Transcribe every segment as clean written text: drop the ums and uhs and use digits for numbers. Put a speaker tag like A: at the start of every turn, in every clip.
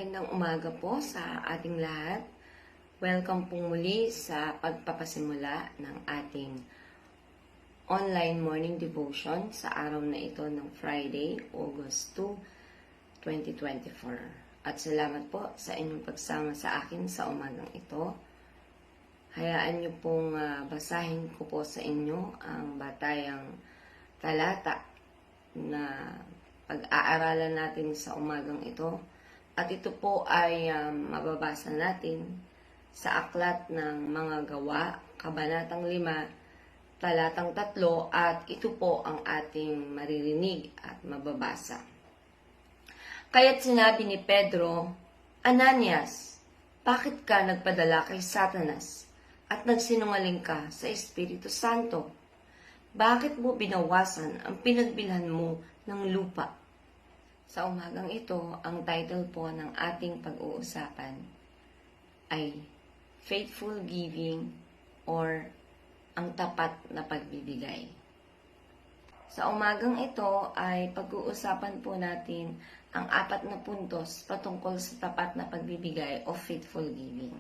A: Magandang umaga po sa ating lahat. Welcome po muli sa pagpapasimula ng ating online morning devotion sa araw na ito ng Friday, August 2, 2024. At salamat po sa inyong pagsama sa akin sa umagang ito. Hayaan niyo pong basahin ko po sa inyo ang batayang talata na pag-aaralan natin sa umagang ito. At ito po ay mababasa natin sa aklat ng mga gawa, kabanatang 5, talatang 3, at ito po ang ating maririnig at mababasa. Kaya't sinabi ni Pedro, Ananias, bakit ka nagpadala kay Satanas at nagsinungaling ka sa Espiritu Santo? Bakit mo binawasan ang pinagbilhan mo ng lupa? Sa umagang ito, ang title po ng ating pag-uusapan ay Faithful Giving or ang tapat na pagbibigay. Sa umagang ito ay pag-uusapan po natin ang 4 na puntos patungkol sa tapat na pagbibigay o faithful giving.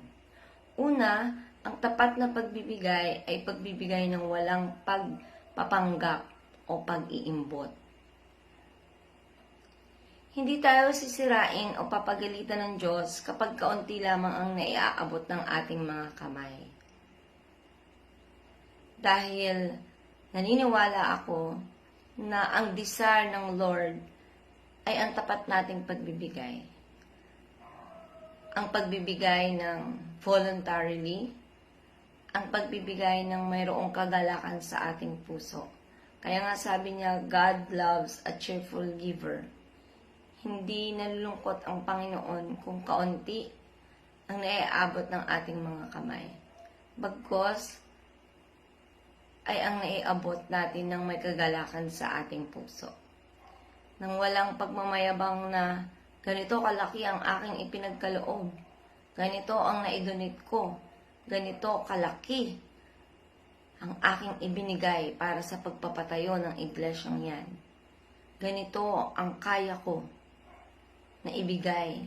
A: Una, ang tapat na pagbibigay ay pagbibigay ng walang pagpapanggap o pag-iimbot. Hindi tayo sisirain o papagalitan ng Diyos kapag kaunti lamang ang naiaabot ng ating mga kamay. Dahil naniniwala ako na ang desire ng Lord ay ang tapat nating pagbibigay. Ang pagbibigay ng voluntarily, ang pagbibigay ng mayroong kagalakan sa ating puso. Kaya nga sabi niya, God loves a cheerful giver. Hindi nalulungkot ang Panginoon kung kaunti ang naiabot ng ating mga kamay. Bagkus ay ang naiabot natin ng may kagalakan sa ating puso. Nang walang pagmamayabang na ganito kalaki ang aking ipinagkaloob, ganito ang naidonate ko, ganito kalaki ang aking ibinigay para sa pagpapatayo ng iglesyang yan. Ganito ang kaya ko na ibigay.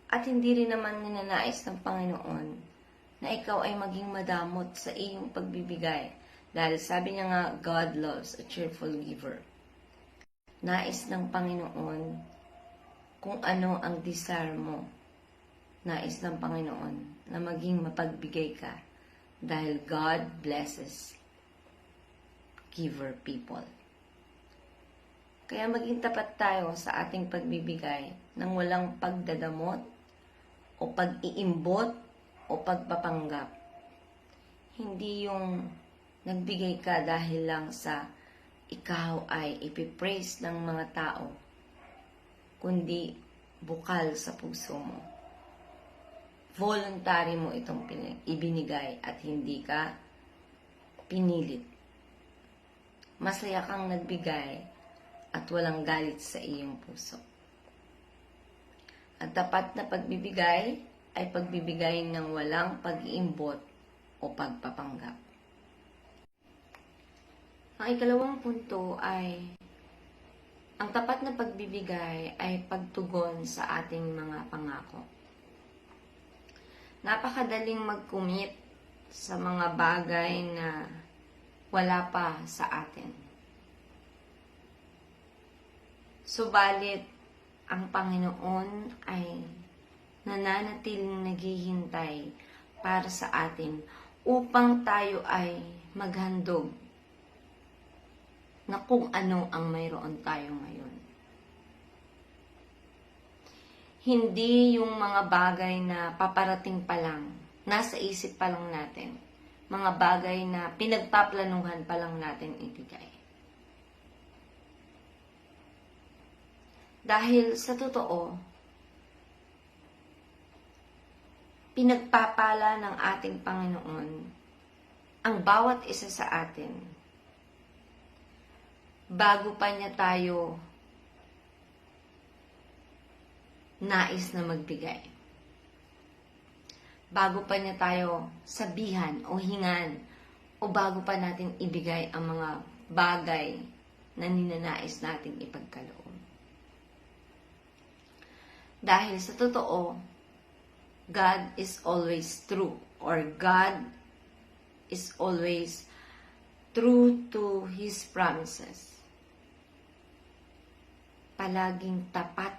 A: At hindi rin naman ninanais ng Panginoon na ikaw ay maging madamot sa iyong pagbibigay. Dahil sabi niya nga, God loves a cheerful giver. Nais ng Panginoon kung ano ang desire mo. Nais ng Panginoon na maging mapagbigay ka. Dahil God blesses giver people. Kaya maging tapat tayo sa ating pagbibigay ng walang pagdadamot o pag-iimbot o pagpapanggap. Hindi yung nagbigay ka dahil lang sa ikaw ay ipipraise ng mga tao, kundi bukal sa puso mo. Voluntary mo itong ibinigay at hindi ka pinilit. Masaya kang nagbigay at walang galit sa iyong puso. Ang tapat na pagbibigay ay pagbibigay ng walang pag-iimbot o pagpapanggap. Ang ikalawang punto ay ang tapat na pagbibigay ay pagtugon sa ating mga pangako. Napakadaling mag-commit sa mga bagay na wala pa sa atin. Subalit, ang Panginoon ay nananatiling naghihintay para sa atin upang tayo ay maghandog na kung ano ang mayroon tayo ngayon. Hindi yung mga bagay na paparating pa lang, nasa isip pa lang natin, mga bagay na pinagpaplanuhan pa lang natin ibigay. Dahil sa totoo, pinagpapala ng ating Panginoon ang bawat isa sa atin bago pa niya tayo nais na magbigay. Bago pa niya tayo sabihan o hingan o bago pa natin ibigay ang mga bagay na ninanais nating ipagkaloob. Dahil sa totoo, God is always true, or God is always true to His promises. Palaging tapat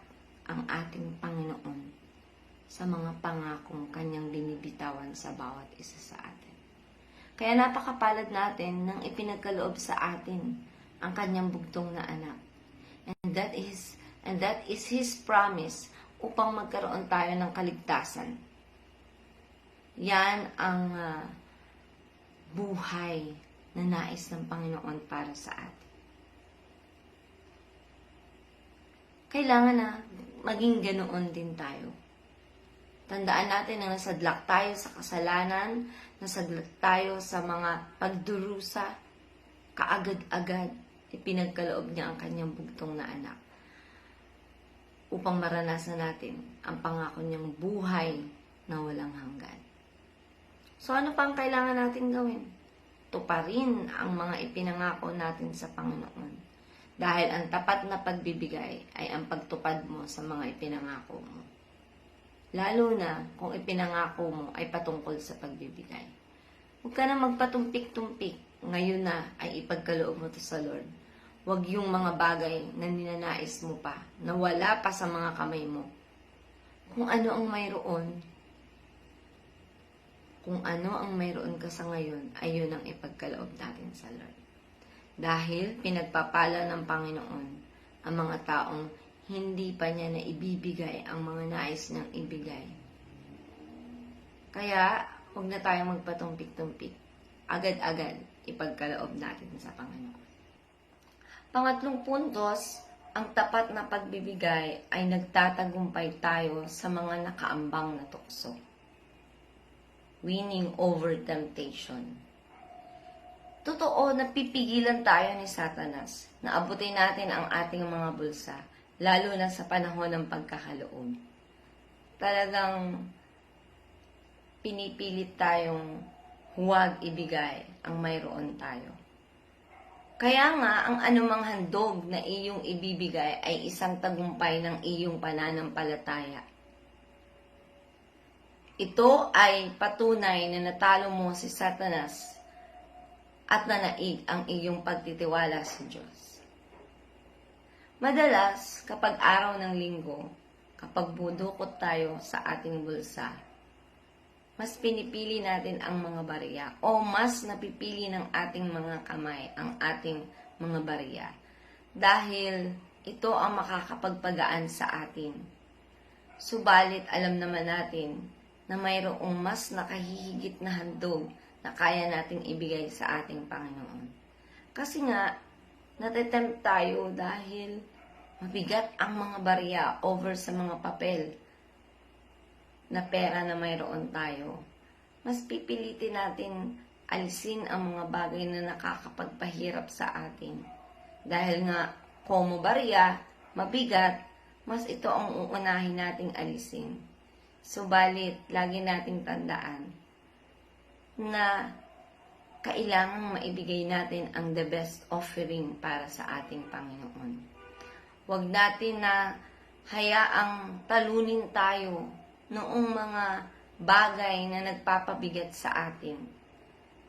A: ang ating Panginoon sa mga pangakong Kanyang binibitawan sa bawat isa sa atin. Kaya napakapalad natin nang ipinagkaloob sa atin ang Kanyang bugtong na anak. And that is His promise upang magkaroon tayo ng kaligtasan. Yan ang buhay na nais ng Panginoon para sa atin. Kailangan na maging ganoon din tayo. Tandaan natin na nasadlak tayo sa kasalanan, nasadlak tayo sa mga pagdurusa, kaagad-agad, ipinagkaloob niya ang Kanyang bugtong na anak upang maranasan natin ang pangako niyang buhay na walang hanggan. So ano pang kailangan natin gawin? Tuparin ang mga ipinangako natin sa Panginoon. Dahil ang tapat na pagbibigay ay ang pagtupad mo sa mga ipinangako mo. Lalo na kung ipinangako mo ay patungkol sa pagbibigay. Huwag ka na magpatumpik-tumpik. Ngayon na ay ipagkaloob mo to sa Lord. Huwag yung mga bagay na ninanais mo pa, na wala pa sa mga kamay mo. Kung ano ang mayroon ka sa ngayon, ay yun ang ipagkaloob natin sa Lord. Dahil pinagpapala ng Panginoon ang mga taong hindi pa niya na ibibigay ang mga nais niyang ibigay. Kaya, huwag na tayong magpatumpik-tumpik. Agad-agad, ipagkaloob natin sa Panginoon. Pangatlong puntos, ang tapat na pagbibigay ay nagtatagumpay tayo sa mga nakaambang na tukso. Winning over temptation. Totoo, napipigilan tayo ni Satanas na abutin natin ang ating mga bulsa, lalo na sa panahon ng pagkakaloob. Talagang pinipilit tayong huwag ibigay ang mayroon tayo. Kaya nga, ang anumang handog na iyong ibibigay ay isang tagumpay ng iyong pananampalataya. Ito ay patunay na natalo mo si Satanas at nanaig ang iyong pagtitiwala sa Diyos. Madalas, kapag araw ng linggo, kapag budukot tayo sa ating bulsa, mas pinipili natin ang mga barya o mas napipili ng ating mga kamay ang ating mga barya dahil ito ang makakapagpagaan sa atin. Subalit alam naman natin na mayroong mas nakahihigit na handog na kaya nating ibigay sa ating Panginoon. Kasi nga, natitempt tayo dahil mabigat ang mga barya over sa mga papel na pera na mayroon tayo. Mas pipilitin natin alisin ang mga bagay na nakakapagpahirap sa atin. Dahil nga, komo barya, mabigat, mas ito ang uunahin nating alisin. Subalit, lagi nating tandaan na kailangang maibigay natin ang the best offering para sa ating Panginoon. Huwag natin na hayaang talunin tayo noong mga bagay na nagpapabigat sa atin.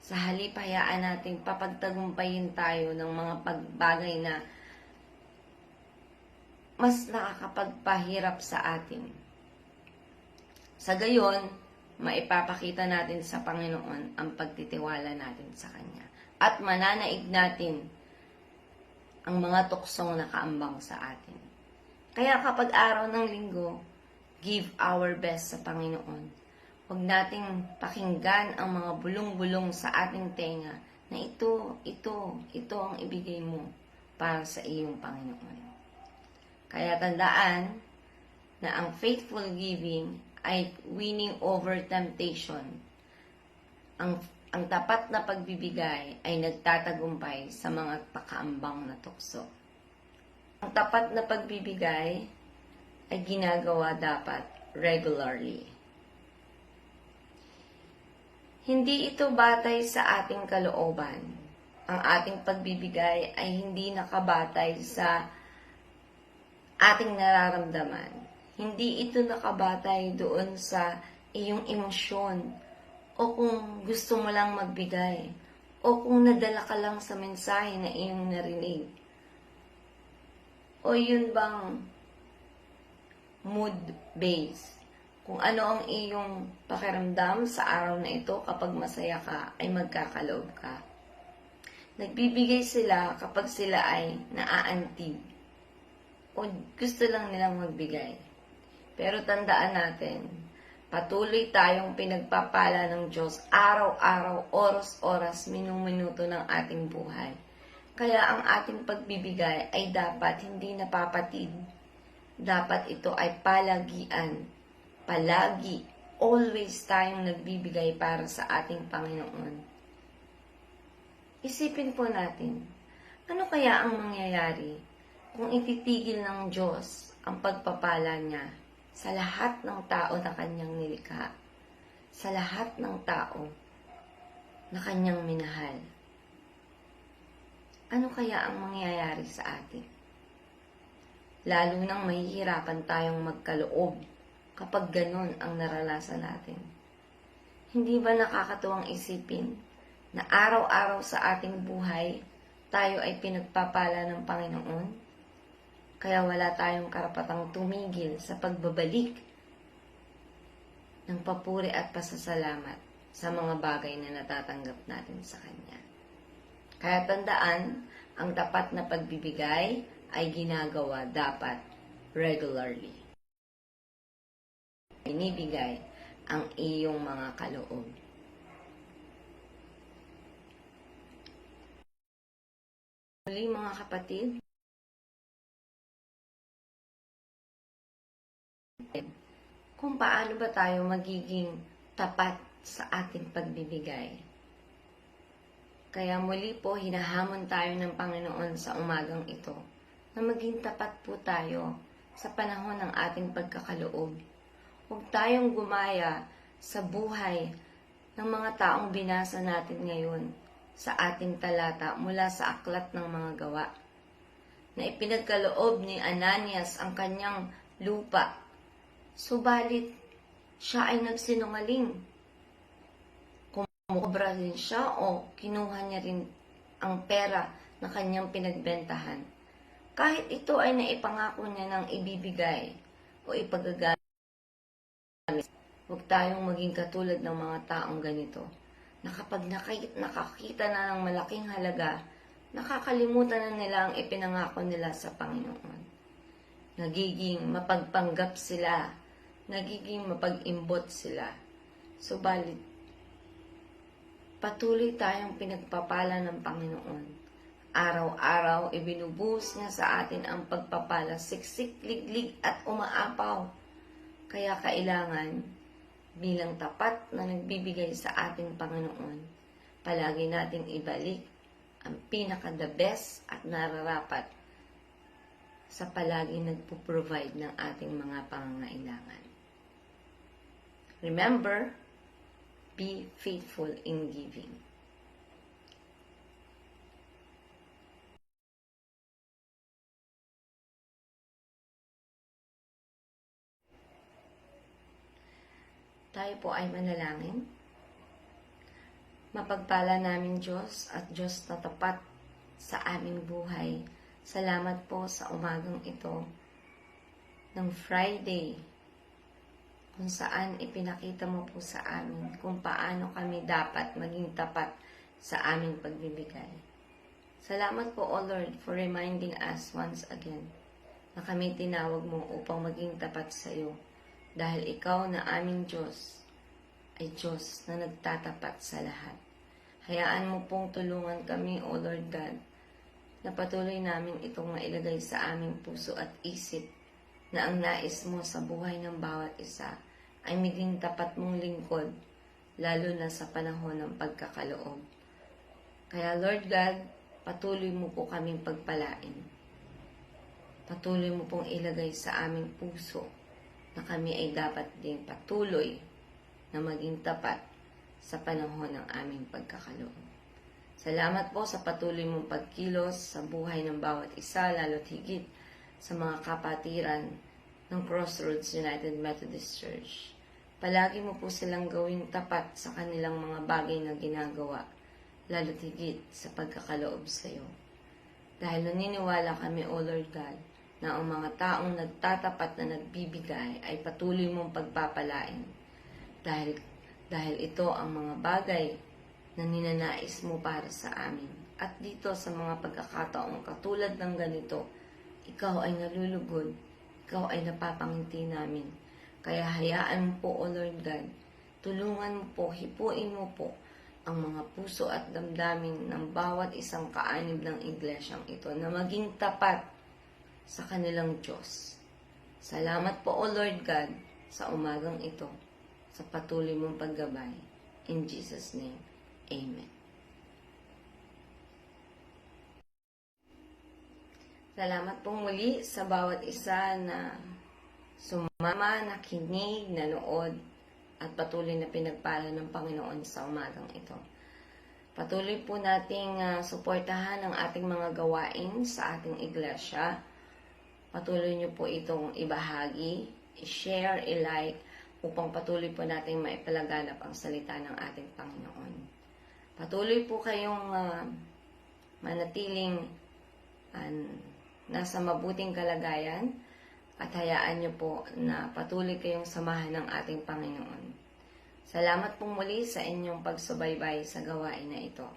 A: Sa halip, hayaan natin papagtagumpayin tayo ng mga pagbagay na mas nakakapagpahirap sa atin. Sa gayon, maipapakita natin sa Panginoon ang pagtitiwala natin sa Kanya. At mananaig natin ang mga tuksong nakaambang sa atin. Kaya kapag araw ng linggo, give our best sa Panginoon. Huwag nating pakinggan ang mga bulong-bulong sa ating tenga na ito ang ibigay mo para sa iyong Panginoon. Kaya tandaan na ang faithful giving ay winning over temptation. Ang tapat na pagbibigay ay nagtatagumpay sa mga pakaambang na tukso. Ang tapat na pagbibigay ay ginagawa dapat regularly. Hindi ito batay sa ating kalooban. Ang ating pagbibigay ay hindi nakabatay sa ating nararamdaman. Hindi ito nakabatay doon sa iyong emosyon o kung gusto mo lang magbigay o kung nadala ka lang sa mensahe na iyong narinig. O yun bang mood-based? Kung ano ang iyong pakiramdam sa araw na ito kapag masaya ka ay magkakaloob ka. Nagbibigay sila kapag sila ay naaantig o gusto lang nilang magbigay. Pero tandaan natin, patuloy tayong pinagpapala ng Diyos araw-araw, oras-oras, minuminuto ng ating buhay. Kaya ang ating pagbibigay ay dapat hindi napapatid. Dapat ito ay palagian. Palagi, always tayong nagbibigay para sa ating Panginoon. Isipin po natin, ano kaya ang mangyayari kung ititigil ng Diyos ang pagpapala niya sa lahat ng tao na kanyang nilikha, sa lahat ng tao na kanyang minahal? Ano kaya ang mangyayari sa atin? Lalo nang mahihirapan tayong magkaloob kapag ganun ang naranasan natin. Hindi ba nakakatuwang isipin na araw-araw sa ating buhay, tayo ay pinagpapala ng Panginoon? Kaya wala tayong karapatang tumigil sa pagbabalik ng papuri at pasasalamat sa mga bagay na natatanggap natin sa Kanya. Kaya tandaan, ang tapat na pagbibigay ay ginagawa dapat regularly. Binibigay ang iyong mga kaloob. Muli mga kapatid, kung paano ba tayo magiging tapat sa ating pagbibigay. Kaya muli po, hinahamon tayo ng Panginoon sa umagang ito na maging tapat po tayo sa panahon ng ating pagkakaloob. Huwag tayong gumaya sa buhay ng mga taong binasa natin ngayon sa ating talata mula sa aklat ng mga gawa, na ipinagkaloob ni Ananias ang kanyang lupa, subalit siya ay nagsinungaling. Kumubra rin siya o kinuha niya rin ang pera na kanyang pinagbentahan. Kahit ito ay naipangako niya ng ibibigay o ipagagamit, huwag tayong maging katulad ng mga taong ganito, na kapag nakakita na ng malaking halaga, nakakalimutan na nila ang ipinangako nila sa Panginoon. Nagiging mapagpanggap sila, nagiging mapag-imbot sila. Subalit, patuloy tayong pinagpapala ng Panginoon. Araw-araw, ibinubuhos niya sa atin ang pagpapala, siksik, liglig at umaapaw. Kaya kailangan, bilang tapat na nagbibigay sa ating Panginoon, palagi nating ibalik ang pinaka-the best at nararapat sa palagi nagpo-provide ng ating mga pangangailangan. Remember, be faithful in giving. Tayo po ay manalangin. Mapagpala namin Diyos at Diyos na tapat sa aming buhay. Salamat po sa umagang ito ng Friday, kung saan ipinakita mo po sa amin kung paano kami dapat maging tapat sa aming pagbibigay. Salamat po, O Lord, for reminding us once again na kami tinawag mo upang maging tapat sa iyo. Dahil ikaw na aming Diyos ay Diyos na nagtatapat sa lahat. Hayaan mo pong tulungan kami, O Lord God, na patuloy namin itong mailagay sa aming puso at isip na ang nais mo sa buhay ng bawat isa ay maging tapat mong lingkod, lalo na sa panahon ng pagkakaloob. Kaya Lord God, patuloy mo po kaming pagpalain. Patuloy mo pong ilagay sa aming puso na kami ay dapat din patuloy na maging tapat sa panahon ng aming pagkakaloob. Salamat po sa patuloy mong pagkilos sa buhay ng bawat isa, lalo't higit sa mga kapatiran ng Crossroads United Methodist Church. Palagi mo po silang gawing tapat sa kanilang mga bagay na ginagawa, lalo't higit sa pagkakaloob sa iyo. Dahil naniniwala kami, O Lord God, na ang mga taong nagtatapat na nagbibigay ay patuloy mong pagpapalain. Dahil ito ang mga bagay na ninanais mo para sa amin. At dito sa mga pagkakataong katulad ng ganito, ikaw ay nalulugod, ikaw ay napapanginti namin. Kaya hayaan mo po, O Lord God, tulungan mo po, hipuin mo po ang mga puso at damdamin ng bawat isang kaanib ng iglesyang ito na maging tapat sa kanilang Diyos. Salamat po, O Lord God, sa umagang ito, sa patuloy mong paggabay. In Jesus' name, Amen. Salamat po muli sa bawat isa na sumama, nakinig, nanood, at patuloy na pinagpala ng Panginoon sa umagang ito. Patuloy po nating suportahan ang ating mga gawain sa ating iglesia. Patuloy niyo po itong ibahagi, i-share, i-like, upang patuloy po nating maipalaganap ang salita ng ating Panginoon. Patuloy po kayong manatiling nasa mabuting kalagayan, at hayaan niyo po na patuloy kayong samahan ng ating Panginoon. Salamat po muli sa inyong pagsubaybay sa gawain na ito.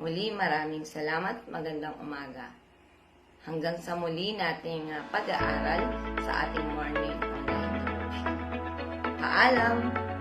A: Muli, maraming salamat, magandang umaga. Hanggang sa muli nating pag-aaral sa ating morning online devotion. Paalam!